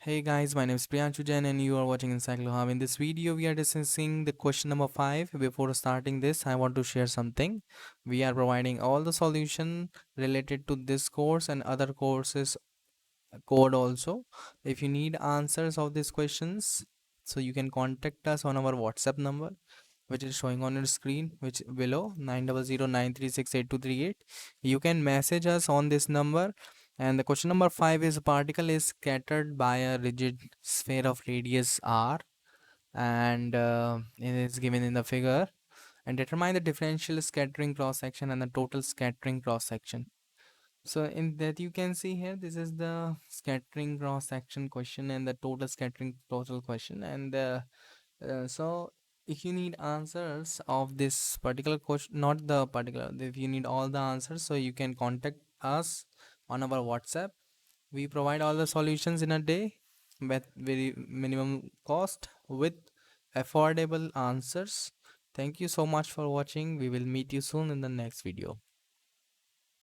Hey guys, my name is Priyanshu Jain and you are watching Encyclohub. In this video, we are discussing the question number 5. Before starting this, I want to share something. We are providing all the solution related to this course and other courses code also. If you need answers of these questions, so you can contact us on our WhatsApp number, which is showing on your screen, which below 9009368238. You can message us on this number. And the question number 5 is: a particle is scattered by a rigid sphere of radius r, and it is given in the figure, and determine the differential scattering cross section and the total scattering cross section. So in that you can see here, this is the scattering cross section question and the total scattering total question. And so if you need answers of this particular question, not the particular, if you need all the answers, so you can contact us on our WhatsApp. We provide all the solutions in a day with very minimum cost with affordable answers. Thank you so much for watching. We will meet you soon in the next video.